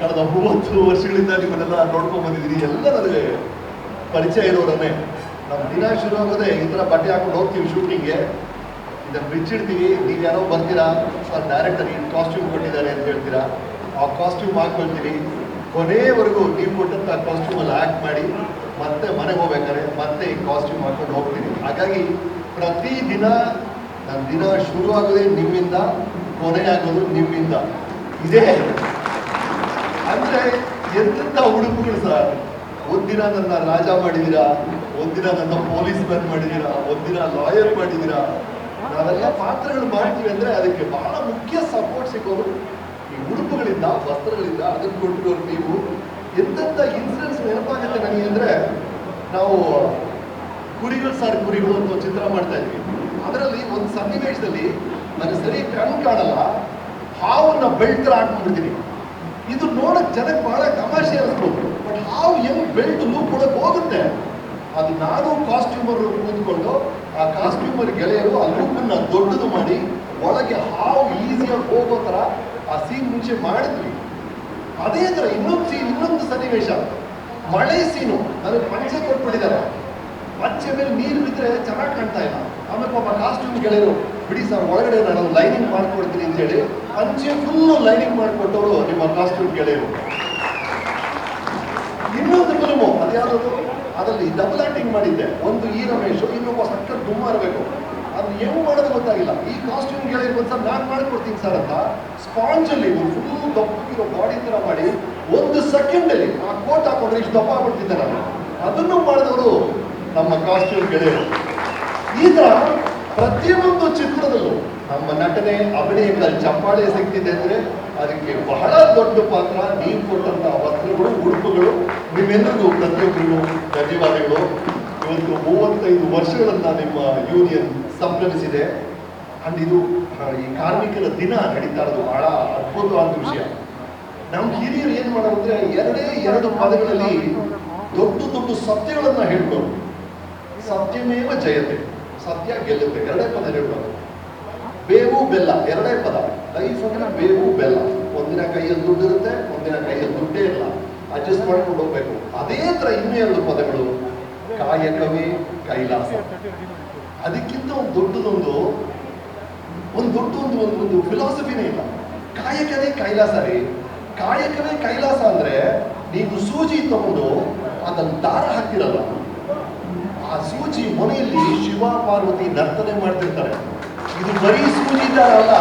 ಕಳೆದ 30 ವರ್ಷಗಳಿಂದ ನಿಮ್ಮನ್ನೆಲ್ಲ ನೋಡ್ಕೊಂಡ್ ಬಂದಿದ್ದೀನಿ. ಎಲ್ಲ ನನಗೆ ಪರಿಚಯ ಇರೋರನ್ನೇ. ನಮ್ಮ ದಿನ ಶುರು ಆಗೋದೇ ಈ ಥರ ಬಟ್ಟೆ ಹಾಕೊಂಡು ಹೋಗ್ತೀವಿ ಶೂಟಿಂಗ್ಗೆ, ಇದನ್ನು ಬಿಚ್ಚಿಡ್ತೀವಿ. ನೀವು ಯಾರೋ ಬರ್ತೀರಾ, ಸರ್ ಡೈರೆಕ್ಟರ್ ಈ ಕಾಸ್ಟ್ಯೂಮ್ ಕೊಟ್ಟಿದ್ದಾರೆ ಅಂತ ಹೇಳ್ತೀರಾ, ಆ ಕಾಸ್ಟ್ಯೂಮ್ ಹಾಕ್ಕೊಳ್ತೀವಿ. ಕೊನೆಯವರೆಗೂ ನೀವು ಕೊಟ್ಟಂಥ ಕಾಸ್ಟ್ಯೂಮಲ್ಲಿ ಆ್ಯಕ್ಟ್ ಮಾಡಿ ಮತ್ತೆ ಮನೆಗೆ ಹೋಗ್ಬೇಕಾದ್ರೆ ಮತ್ತೆ ಈ ಕಾಸ್ಟ್ಯೂಮ್ ಹಾಕೊಂಡು ಹೋಗ್ತೀನಿ. ಹಾಗಾಗಿ ಪ್ರತಿದಿನ ನನ್ನ ದಿನ ಶುರು ಆಗೋದೇ ನಿಮ್ಮಿಂದ, ಕೊನೆ ಆಗೋದು ನಿಮ್ಮಿಂದ. ಇದೇ ಅಂದರೆ ಎಂತೆಂಥ ಉಡುಪುಗಳು ಸರ್. ಒಂದಿನ ನನ್ನ ರಾಜ ಮಾಡಿದ್ದೀರಾ, ಒಂದಿನ ನನ್ನ ಪೊಲೀಸ್ ಮ್ಯಾನ್ ಮಾಡಿದ್ದೀರಾ, ಒಂದಿನ ಲಾಯರ್ ಮಾಡಿದ್ದೀರಾ. ನಾವೆಲ್ಲ ಪಾತ್ರಗಳು ಮಾಡ್ತೀವಿ ಅಂದರೆ ಅದಕ್ಕೆ ಬಹಳ ಮುಖ್ಯ ಸಪೋರ್ಟ್ ಸಿಗೋದು ಈ ಉಡುಪುಗಳಿಂದ, ವಸ್ತ್ರಗಳಿಂದ. ಅದನ್ನು ಕೊಟ್ಟಿರೋರು ನೀವು. ಎಂತೆಂಥ ಇನ್ಸಿಡೆನ್ಸ್ ನೆನಪಾಗುತ್ತೆ ನನಗೆ ಅಂದರೆ, ನಾವು ಕುರಿಗಳು ಸರ್ ಕುರಿಗಳು ಅಂತ ಚಿತ್ರ ಮಾಡ್ತಾ ಇದ್ವಿ. ಅದರಲ್ಲಿ ಒಂದು ಸನ್ನಿವೇಶದಲ್ಲಿ ನನಗೆ ಸರಿ ಕಣ್ಣು ಕಾಣಲ್ಲ, ಹಾವನ್ನ ಬೆಲ್ಟ್ ಹಾಕ್ಬಿಡ್ತೀನಿ. ಇದು ನೋಡಕ್ ಜನಕ್ಕೆ ಬಹಳ ತಮಾಷೆ ಅನಿಸ್ಬೋದು, ಬಟ್ ಹಾವು ಹೆಂಗ್ ಬೆಲ್ಟ್ ಲೂಪ್ ಒಳಗೆ ಹೋಗುತ್ತೆ. ಅದು ನಾನು ಕಾಸ್ಟ್ಯೂಮರ್ ಕೂತ್ಕೊಂಡು ಆ ಕಾಸ್ಟ್ಯೂಮರ್ ಗೆಳೆಯರು ಆ ಲೂಪನ್ನ ದೊಡ್ಡದು ಮಾಡಿ ಒಳಗೆ ಹಾವು ಈಸಿಯಾಗಿ ಹೋಗೋ ಥರ ಆ ಸೀನ್ ಮುಂಚೆ ಮಾಡಿದ್ವಿ. ಅದೇ ಥರ ಇನ್ನೊಂದು ಸನ್ನಿವೇಶ, ಮಳೆ ಸೀನು. ನನಗೆ ಪಂಚೆ ಕೊಟ್ಬಿಟ್ಟಿದ್ದಾರೆ, ಪಂಚೆ ಮೇಲೆ ನೀರು ಬಿದ್ದರೆ ಚೆನ್ನಾಗಿ ಕಾಣ್ತಾ ಇಲ್ಲ. ಆಮೇಲೆ ಪಾಪ ಕಾಸ್ಟ್ಯೂಮ್ ಗೆಳೆಯರು, ಬಿಡಿ ಸರ್ ಒಳಗಡೆ ನಾನು ಲೈನಿಂಗ್ ಮಾಡ್ಕೊಡ್ತೀನಿ ಅಂತೇಳಿ ಪಂಚೆ ಫುಲ್ಲು ಲೈನಿಂಗ್ ಮಾಡಿಕೊಟ್ಟವರು ನಿಮ್ಮ ಕಾಸ್ಟ್ಯೂಮ್ ಗೆಳೆಯರು. ಇನ್ನೊಂದು ಫಿಲ್ಮು ಅದ್ಯಾವುದು, ಅದರಲ್ಲಿ ಡಬಲ್ ಆಕ್ಟಿಂಗ್ ಮಾಡಿದ್ದೆ. ಒಂದು ಈ ರಮೇಶು, ಇನ್ನೊಬ್ಬ ಸಕ್ಕತ್ ದುಮ್ಮ ಇರಬೇಕು. ಅದನ್ನ ಹೆಂಗ್ ಮಾಡೋದು ಗೊತ್ತಾಗಿಲ್ಲ. ಈ ಕಾಸ್ಟ್ಯೂಮ್ ಗೆಳೆಯರು ಒಂದ್ಸಲ ನಾನು ಮಾಡ್ಕೊಡ್ತೀನಿ ಸರ್ ಅಂತ ಸ್ಪಾಂಜಲ್ಲಿ ಒಂದು ಫುಲ್ ದಪ್ಪಗಿರೋ ಬಾಡಿ ಥರ ಮಾಡಿ 1 ಸೆಕೆಂಡಲ್ಲಿ ಆ ಕೋಟ್ ಹಾಕೊಂಡ್ರೆ ಇಷ್ಟು ದಪ್ಪ ಆಗ್ಬಿಡ್ತಿದ್ದೆ ನಾನು. ಅದನ್ನು ಮಾಡಿದವರು ನಮ್ಮ ಕಾಸ್ಟ್ಯೂಮ್ ಗೆಳೆಯರು. ಈ ಥರ ಪ್ರತಿಯೊಂದು ಚಿತ್ರದಲ್ಲೂ ನಮ್ಮ ನಟನೆ ಅಭಿನಯಗಳಲ್ಲಿ ಚಪ್ಪಾಳೆ ಸಿಗ್ತಿದೆ ಅಂದರೆ ಅದಕ್ಕೆ ಬಹಳ ದೊಡ್ಡ ಪಾತ್ರ ನೀವು ಕೊಟ್ಟಂಥ ವಸ್ತ್ರಗಳು, ಉಡುಪುಗಳು. ನಿಮ್ಮೆಲ್ಲರಿಗೂ ಪ್ರತಿಯೊಬ್ಬರಿಗೂ ಧನ್ಯವಾದಗಳು. ಇವತ್ತು 35 ವರ್ಷಗಳನ್ನ ನಿಮ್ಮ ಯೂನಿಯನ್ ಸಂಭ್ರಮಿಸಿದೆ. ಅಂಡ್ ಇದು ಈ ಕಾರ್ಮಿಕರ ದಿನ ನಡೀತಾ ಇರೋದು ಬಹಳ ಅದ್ಭುತವಾದ ವಿಷಯ. ನಮ್ಮ ಹಿರಿಯರು ಏನ್ ಮಾಡೋದು ಅಂದ್ರೆ, 2 ಪದಗಳಲ್ಲಿ ದೊಡ್ಡ ದೊಡ್ಡ ಸತ್ಯಗಳನ್ನ ಹೇಳ್ಕೊಂಡು, ಸತ್ಯಮೇವ ಜಯತೆ, ಸತ್ಯ ಗೆಲ್ಲುತ್ತೆ, 2 ಪದ ಹೇಳ್ಬೋದು. ಬೇವು ಬೆಲ್ಲ 2 ಪದ. ಲೈಫ್ ಅಂದ್ರೆ ಬೇವು ಬೆಲ್ಲ. ಒಂದಿನ ಕೈಯಲ್ಲಿ ದುಡ್ಡು ಇರುತ್ತೆ, ಒಂದಿನ ಕೈಯಲ್ಲಿ ದುಡ್ಡೇ ಇಲ್ಲ, ಅಡ್ಜಸ್ಟ್ ಮಾಡ್ಕೊಂಡು ಹೋಗ್ಬೇಕು. ಅದೇ ತರ ಇನ್ನೂ 2 ಪದಗಳು, ಕಾಯಕವೇ ಕೈಲಾಸ. ಅದಕ್ಕಿಂತ ಒಂದು ದೊಡ್ಡದೊಂದು ಒಂದು ಫಿಲಾಸಫಿನೇ ಇಲ್ಲ. ಕಾಯಕವೇ ಕೈಲಾಸ ರೀ. ಕಾಯಕವೇ ಕೈಲಾಸ ಅಂದ್ರೆ, ನೀವು ಸೂಜಿ ತಗೊಂಡು ಅದನ್ನು ದಾರ ಹಾಕ್ತಿರಲ್ಲ, ಆ ಸೂಜಿ ಮೊನೆಯಲ್ಲಿ ಶಿವ ಪಾರ್ವತಿ ನರ್ತನೆ ಮಾಡ್ತಿರ್ತಾರೆ. ಇದು ಬರೀ ಸೂಜಿ ದಾರ ಅಲ್ಲ,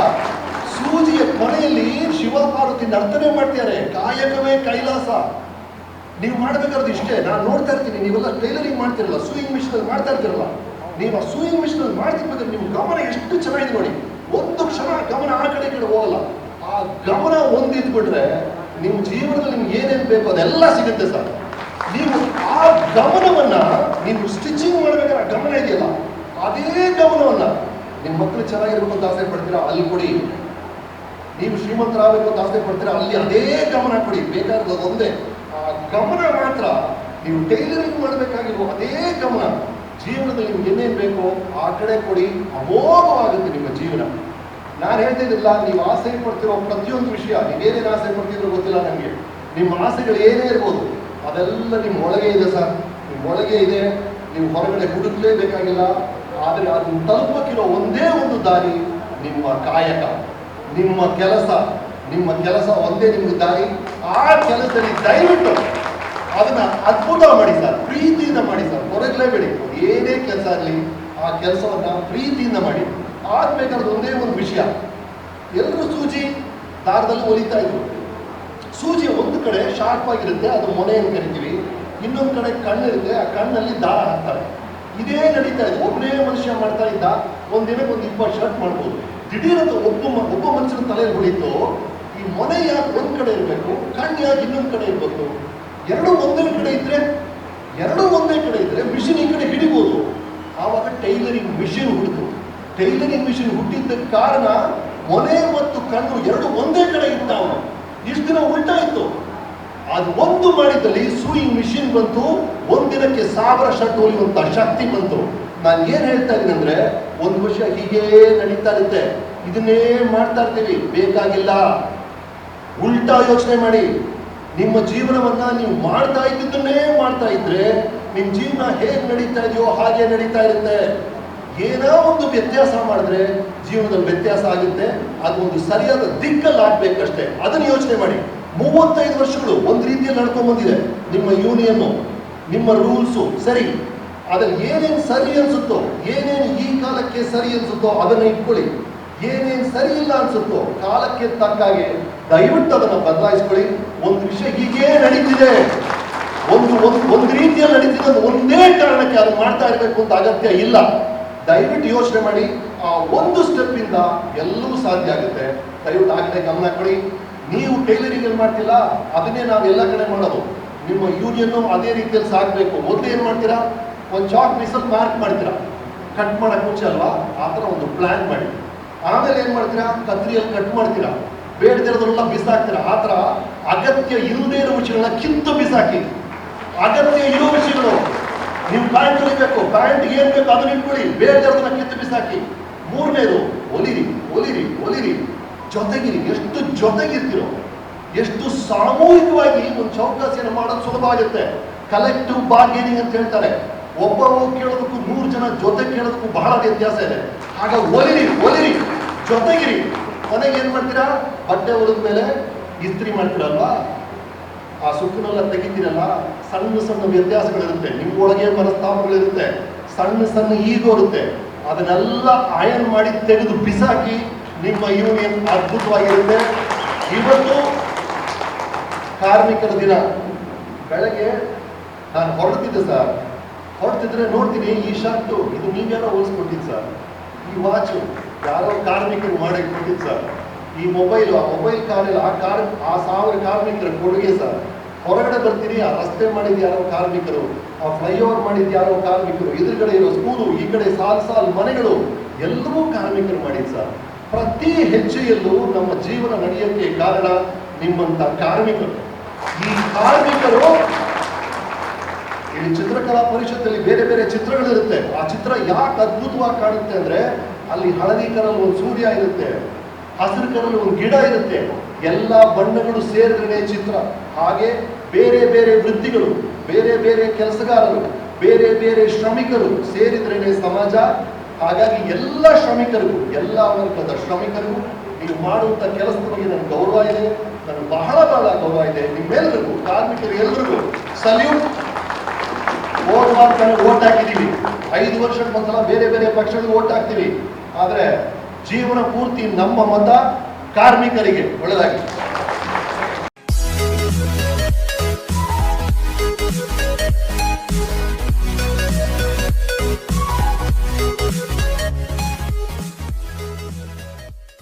ಸೂಜಿಯ ಕೊನೆಯಲ್ಲಿ ಶಿವ ಪಾರ್ವತಿ ನರ್ತನೆ ಮಾಡ್ತಾರೆ. ಕಾಯಕವೇ ಕೈಲಾಸ. ನೀವು ಮಾಡ್ಬೇಕಾದ್ರೆ ಇಷ್ಟೇ. ನಾನು ನೋಡ್ತಾ ಇರ್ತೀನಿ, ನೀವೆಲ್ಲ ಟೈಲರಿಂಗ್ ಮಾಡ್ತಿರಲ್ಲ, ಸೂಯಿಂಗ್ ಮಿಷನ್ ಅಲ್ಲಿ ಮಾಡ್ತಾ ಇರ್ತಿರಲ್ಲ. ನೀವು ಆ ಸೂಯಿಂಗ್ ಮಿಷನ್ ಅಲ್ಲಿ ಮಾಡ್ತಿರ್ಬೇಕಾದ್ರೆ ನೀವು ಗಮನ ಎಷ್ಟು ಚೆನ್ನಾಗಿದೆ ನೋಡಿ. ಒಂದು ಕ್ಷಣ ಗಮನ ಆ ಕಡೆ ಈ ಕಡೆ ಹೋಗಲ್ಲ. ಆ ಗಮನ ಒಂದಿದ್ಬಿಟ್ರೆ ನಿಮ್ಮ ಜೀವನದಲ್ಲಿ ನಿಮ್ಗೆ ಏನೇನು ಬೇಕು ಅದೆಲ್ಲ ಸಿಗುತ್ತೆ ಸರ್. ನೀವು ಆ ಗಮನವನ್ನ ನೀವು ಸ್ಟಿಚಿಂಗ್ ಮಾಡ್ಬೇಕಾದ್ರೆ ಗಮನ ಇದೆಯಲ್ಲ, ಅದೇ ಗಮನವನ್ನ ನಿಮ್ಮ ಮಕ್ಕಳು ಚೆನ್ನಾಗಿರ್ಬೇಕು ಅಂತ ಆಸೆ ಪಡ್ತೀರಾ, ಅಲ್ಲಿ ಕೊಡಿ. ನೀವು ಶ್ರೀಮಂತರಾಗಬೇಕು ಅಂತ ಆಸೆ ಪಡ್ತೀರಾ, ಅಲ್ಲಿ ಅದೇ ಗಮನ ಕೊಡಿ. ಬೇಕಾದ ಒಂದೇ ಆ ಗಮನ ಮಾತ್ರ. ನೀವು ಟೈಲರಿಂಗ್ ಮಾಡಬೇಕಾಗಿರುವ ಅದೇ ಗಮನ ಜೀವನದಲ್ಲಿ ನಿಮ್ಗೆ ಏನೇನು ಬೇಕೋ ಆ ಕಡೆ ಕೊಡಿ. ಅಮೋಘವಾಗುತ್ತೆ ನಿಮ್ಮ ಜೀವನ. ನಾನು ಹೇಳ್ತಿದ್ದಿಲ್ಲ, ನೀವು ಆಸೆ ಪಡ್ತಿರೋ ಪ್ರತಿಯೊಂದು ವಿಷಯ, ನೀವೇನೇನು ಆಸೆ ಪಡ್ತಿದ್ರು ಗೊತ್ತಿಲ್ಲ ನನಗೆ. ನಿಮ್ಮ ಆಸೆಗಳು ಏನೇ ಇರ್ಬೋದು, ಅದೆಲ್ಲ ನಿಮ್ಮ ಒಳಗೆ ಇದೆ ಸರ್. ನಿಮ್ಮ ಒಳಗೆ ಇದೆ, ನೀವು ಹೊರಗಡೆ ಹುಡುಕ್ಲೇಬೇಕಾಗಿಲ್ಲ. ಆದರೆ ಅದನ್ನು ತಲುಪಕ್ಕಿರೋ ಒಂದೇ ಒಂದು ದಾರಿ ನಿಮ್ಮ ಕಾಯಕ, ನಿಮ್ಮ ಕೆಲಸ ಒಂದೇ ನಿಮ್ಗೆ ದಾರಿ. ಆ ಕೆಲಸದಲ್ಲಿ ದಯವಿಟ್ಟು ಅದನ್ನ ಅದ್ಭುತ ಮಾಡಿ ಸರ್, ಪ್ರೀತಿಯಿಂದ ಮಾಡಿ ಸರ್, ಹೊರಗಲೇಬೇಡಿ. ಏನೇ ಕೆಲಸ ಆಗಲಿ ಆ ಕೆಲಸವನ್ನ ಪ್ರೀತಿಯಿಂದ ಮಾಡಿ. ಆಗ್ಬೇಕಾದ್ರೆ ಒಂದೇ ಒಂದು ವಿಷಯ, ಎಲ್ಲರೂ ಸೂಜಿ ದಾರದಲ್ಲಿ ಹೊಲಿತಾ ಇದ್ರು. ಸೂಜಿ ಒಂದು ಕಡೆ ಶಾರ್ಪ್ ಆಗಿರುತ್ತೆ, ಅದು ಮೊನೆಯನ್ನು ಕರಿತೀವಿ. ಇನ್ನೊಂದು ಕಡೆ ಕಣ್ಣಿರುತ್ತೆ, ಆ ಕಣ್ಣಲ್ಲಿ ದಾರ ಹಾಕ್ತಾರೆ. ಇದೇ ನಡೀತಾ ಇದೆ. ಒಬ್ಬನೇ ಮನುಷ್ಯ ಮಾಡ್ತಾ ಇದ್ದ, ಒಂದಿನಕ್ಕೆ ಒಂದು 20 ಶರ್ಟ್ ಮಾಡ್ಬೋದು. ದಿಢೀರಂತ ಒಬ್ಬ ಮನುಷ್ಯನ ತಲೆಯಲ್ಲಿ ಹೊಳಿತು, ಈ ಮೊನೆ ಯಾಕೆ ಒಂದ್ ಕಡೆ ಇರಬೇಕು, ಕಣ್ಣು ಯಾಕೆ ಇನ್ನೊಂದು ಕಡೆ ಇರಬೇಕು? ಎರಡೂ ಒಂದೇ ಕಡೆ ಇದ್ರೆ ಮಿಷಿನ್ ಈ ಕಡೆ ಹಿಡಿಬೋದು. ಆವಾಗ ಟೈಲರಿಂಗ್ ಮಿಷಿನ್ ಹುಟ್ಟಿತು. ಟೈಲರಿಂಗ್ ಮಿಷಿನ್ ಹುಟ್ಟಿದ್ದ ಕಾರಣ ಮೊನೆ ಮತ್ತು ಕಣ್ಣು 2 ಒಂದೇ ಕಡೆ ಇರ್ತಾವ. ಇಷ್ಟು ದಿನ ಉಲ್ಟಾ ಇತ್ತು. ಅದು ಒಂದು ಮಾಡಿದ್ದಲ್ಲಿ ಸೂಯಿಂಗ್ ಮಿಷಿನ್ ಬಂತು, ಒಂದಿನಕ್ಕೆ 1000 ಶರ್ಟ್ ಹೊಲಿಯುವಂತ ಶಕ್ತಿ ಬಂತು. ನಾನು ಏನ್ ಹೇಳ್ತಾ ಇದ್ದೀನಿ ಅಂದ್ರೆ, ಒಂದು ವರ್ಷ ಹೀಗೇ ನಡೀತಾ ಇರುತ್ತೆ, ಇದನ್ನೇ ಮಾಡ್ತಾ ಇರ್ತೀವಿ. ಬೇಕಾಗಿಲ್ಲ, ಉಲ್ಟಾ ಯೋಚನೆ ಮಾಡಿ. ನಿಮ್ಮ ಜೀವನವನ್ನ ನೀವು ಮಾಡ್ತಾ ಇದ್ದನ್ನೇ ಮಾಡ್ತಾ ಇದ್ರೆ ನಿಮ್ ಜೀವನ ಹೇಗೆ ನಡೀತಾ ಇದೆಯೋ ಹಾಗೆ ನಡೀತಾ ಇರುತ್ತೆ. ಏನೋ ಒಂದು ವ್ಯತ್ಯಾಸ ಮಾಡಿದ್ರೆ ಜೀವನದಲ್ಲಿ ವ್ಯತ್ಯಾಸ ಆಗುತ್ತೆ. ಅದು ಒಂದು ಸರಿಯಾದ ದಿಕ್ಕಲ್ಲಿ ಆಗ್ಬೇಕಷ್ಟೇ. ಅದನ್ನ ಯೋಚನೆ ಮಾಡಿ. 35 ವರ್ಷಗಳು ಒಂದು ರೀತಿಯಲ್ಲಿ ನಡ್ಕೊಂಡ್ ಬಂದಿದೆ. ನಿಮ್ಮ ಯೂನಿಯನ್, ನಿಮ್ಮ ರೂಲ್ಸು ಸರಿ, ಅದ್ರಲ್ಲಿ ಏನೇನು ಸರಿ ಅನ್ಸುತ್ತೋ, ಏನೇನು ಈ ಕಾಲಕ್ಕೆ ಸರಿ ಅನ್ಸುತ್ತೋ ಅದನ್ನ ಇಟ್ಕೊಳ್ಳಿ. ಏನೇನು ಸರಿ ಇಲ್ಲ ಅನ್ಸುತ್ತೋ ಕಾಲಕ್ಕೆ ತಕ್ಕಾಗೆ ದಯವಿಟ್ಟು ಅದನ್ನ ಬದಲಾಯಿಸ್ಕೊಳ್ಳಿ. ಒಂದು ವಿಷಯ ಹೀಗೇ ನಡೀತಿದೆ, ಒಂದು ರೀತಿಯಲ್ಲಿ ನಡೀತಿದೆ ಅಂತ ಒಂದೇ ಕಾರಣಕ್ಕೆ ಅದನ್ನ ಮಾಡ್ತಾ ಇರಬೇಕು ಅಂತ ಅಗತ್ಯ ಇಲ್ಲ. ದಯವಿಟ್ಟು ಯೋಚನೆ ಮಾಡಿ. ಆ ಒಂದು ಸ್ಟೆಪ್ ಇಂದ ಎಲ್ಲವೂ ಸಾಧ್ಯ ಆಗುತ್ತೆ. ದಯವಿಟ್ಟು ಆಗದೆ ಗಮನ ಕೊಡಿ. ನೀವು ಟೈಲರಿಂಗ್ ಅಲ್ಲಿ ಮಾಡ್ತಿಲ್ಲ, ಅದನ್ನೇ ನಾವು ಎಲ್ಲ ಕಡೆ ಮಾಡೋದು. ನಿಮ್ಮ ಯೂನಿಯನ್ ಅದೇ ರೀತಿಯಲ್ಲಿ ಸಾಗಬೇಕು. ಮೊದಲು ಏನ್ ಮಾಡ್ತೀರಾ, ಒಂದು ಚಾಕ್ ಪೀಸಲ್ಲಿ ಮಾರ್ಕ್ ಮಾಡ್ತೀರಾ, ಕಟ್ ಮಾಡಕ್ ಮುಂಚೆ ಅಲ್ವಾ, ಆ ಥರ ಒಂದು ಪ್ಲಾನ್ ಮಾಡಿ. ಆಮೇಲೆ ಏನ್ ಮಾಡ್ತೀರಾ, ಕತ್ರಿಯಲ್ಲಿ ಕಟ್ ಮಾಡ್ತೀರಾ, ಬೇಡದಿರೋದ್ರೆಲ್ಲ ಬಿಸಾಕ್ತೀರಾ. ಆ ಥರ ಅಗತ್ಯ ಇಲ್ಲದೇ ಇರೋ ವಿಷಯಗಳನ್ನ ಕಿತ್ತು ಬಿಸಾಕಿ. ಅಗತ್ಯ ಇರೋ ವಿಷಯಗಳು, ನೀವು ಪ್ಯಾಂಟ್ ಹೊಲಿಬೇಕು, ಪ್ಯಾಂಟ್ ಏನ್ ಬೇಕು ಅದನ್ನ ಇಟ್ಕೊಳ್ಳಿ, ಬೇಡದಿರೋದನ್ನ ಕಿತ್ತು ಬಿಸಾಕಿ. ಮೂರನೇದು, ಒಲಿರಿ ಒಲಿರಿ ಒಲಿರಿ, ಜೊತೆಗಿರಿ. ಎಷ್ಟು ಜೊತೆಗಿರ್ತಿರೋ, ಎಷ್ಟು ಸಾಮೂಹಿಕವಾಗಿ ಒಂದು ಚೌಕಾಸಿಯನ್ನು ಮಾಡೋದು ಸುಲಭ ಆಗುತ್ತೆ. ಕಲೆಕ್ಟಿವ್ ಬಾರ್ಗೇನಿಂಗ್ ಅಂತ ಹೇಳ್ತಾರೆ. ಒಬ್ಬ ಹೋಗಿ ಕೇಳೋದಕ್ಕೂ 100 ಜನ ಜೊತೆ ಕೇಳೋದಕ್ಕೂ ಬಹಳ ವ್ಯತ್ಯಾಸ ಇದೆ. ಆಗ ಒಲಿರಿ ಒಲಿರಿ, ಜೊತೆಗಿರಿ. ಕೊನೆಗೆ ಏನ್ ಮಾಡ್ತೀರಾ, ಬಟ್ಟೆ ಹೊಲಿದ ಮೇಲೆ ಇಸ್ತ್ರಿ ಮಾಡ್ತೀರಲ್ವಾ, ಆ ಸುಕ್ಕನೆಲ್ಲ ತೆಗಿತೀರಲ್ಲ, ಸಣ್ಣ ಸಣ್ಣ ವ್ಯತ್ಯಾಸಗಳಿರುತ್ತೆ. ನಿಮ್ಮೊಳಗೆ ಮನಸ್ತಾಪಗಳಿರುತ್ತೆ, ಸಣ್ಣ ಸಣ್ಣ ಈಗೋ ಇರುತ್ತೆ. ಅದನ್ನೆಲ್ಲ ಆಯನ್ ಮಾಡಿ ತೆಗೆದು ಬಿಸಾಕಿ. ನಿಮ್ಮ ಯೂನಿಯನ್ ಅದ್ಭುತವಾಗಿರುತ್ತೆ. ಇವತ್ತು ಕಾರ್ಮಿಕರ ದಿನ. ಬೆಳಗ್ಗೆ ನಾನು ಹೊರಡ್ತಿದ್ದೆ ಸರ್, ಹೊರಡ್ತಿದ್ರೆ ನೋಡ್ತೀನಿ ಈ ಶರ್ಟು ಇದು ನೀವ್ಯಾರೋ ಹೊಲಿಸ್ಕೊಟ್ಟಿದ್ದು ಸರ್, ಈ ವಾಚು ಯಾರೋ ಕಾರ್ಮಿಕರು ಮಾಡಿ ಕೊಟ್ಟಿದ್ದು ಸರ್, ಈ ಮೊಬೈಲು ಆ ಮೊಬೈಲ್ ಕಾರಲ್ಲಿ ಆ 1000 ಕಾರ್ಮಿಕರ ಕೊಡುಗೆ ಸರ್. ಹೊರಗಡೆ ಬರ್ತೀನಿ, ಆ ರಸ್ತೆ ಮಾಡಿದ್ದು ಯಾರೋ ಕಾರ್ಮಿಕರು, ಆ ಫ್ಲೈಓವರ್ ಮಾಡಿದ್ದು ಯಾರೋ ಕಾರ್ಮಿಕರು, ಎದುರುಗಡೆ ಇರೋ ಸ್ಕೂಲು, ಈ ಕಡೆ ಸಾಲ್ ಮನೆಗಳು, ಎಲ್ಲವೂ ಕಾರ್ಮಿಕರು ಮಾಡಿದ್ದು ಸರ್. ಪ್ರತಿ ಹೆಜ್ಜೆಯಲ್ಲೂ ನಮ್ಮ ಜೀವನ ನಡೆಯೋಕ್ಕೆ ಕಾರಣ ನಿಮ್ಮಂತ ಕಾರ್ಮಿಕರು. ಈ ಕಾರ್ಮಿಕರು, ಈ ಚಿತ್ರಕಲಾ ಪರಿಷತ್ತಲ್ಲಿ ಬೇರೆ ಬೇರೆ ಚಿತ್ರಗಳಿರುತ್ತೆ. ಆ ಚಿತ್ರ ಯಾಕೆ ಅದ್ಭುತವಾಗಿ ಕಾಣುತ್ತೆ ಅಂದ್ರೆ, ಅಲ್ಲಿ ಹಳದಿ ಕಲಲ್ಲಿ ಒಂದು ಸೂರ್ಯ ಇರುತ್ತೆ, ಹಸಿರು ಕಲಲ್ಲಿ ಒಂದು ಗಿಡ ಇರುತ್ತೆ, ಎಲ್ಲ ಬಣ್ಣಗಳು ಸೇರಿದ್ರೆ ಚಿತ್ರ. ಹಾಗೆ ಬೇರೆ ಬೇರೆ ವೃತ್ತಿಗಳು, ಬೇರೆ ಬೇರೆ ಕೆಲಸಗಾರರು, ಬೇರೆ ಬೇರೆ ಶ್ರಮಿಕರು ಸೇರಿದ್ರೇನೆ ಸಮಾಜ. ಹಾಗಾಗಿ ಎಲ್ಲ ಶ್ರಮಿಕರಿಗೂ, ಎಲ್ಲ ವರ್ಗದ ಶ್ರಮಿಕರಿಗೂ ನೀವು ಮಾಡುವಂತ ಕೆಲಸದ ಬಗ್ಗೆ ನನಗೆ ಗೌರವ ಇದೆ, ನನಗೆ ಬಹಳ ಗೌರವ ಇದೆ. ನಿಮ್ಮೆಲ್ಲರಿಗೂ, ಕಾರ್ಮಿಕರು ಎಲ್ರಿಗೂ ಸಲ್ಯೂಟ್. ಓಟ್ ಹಾಕಿದ್ದೀವಿ, 5 ವರ್ಷಕ್ಕೆ ಒಂದ್ಸಲ ಬೇರೆ ಬೇರೆ ಪಕ್ಷಗಳಿಗೆ ಓಟ್ ಹಾಕ್ತೀವಿ. ಆದ್ರೆ ಜೀವನ ಪೂರ್ತಿ ನಮ್ಮ ಮತ ಕಾರ್ಮಿಕರಿಗೆ. ಒಳ್ಳೆದಾಗಿ.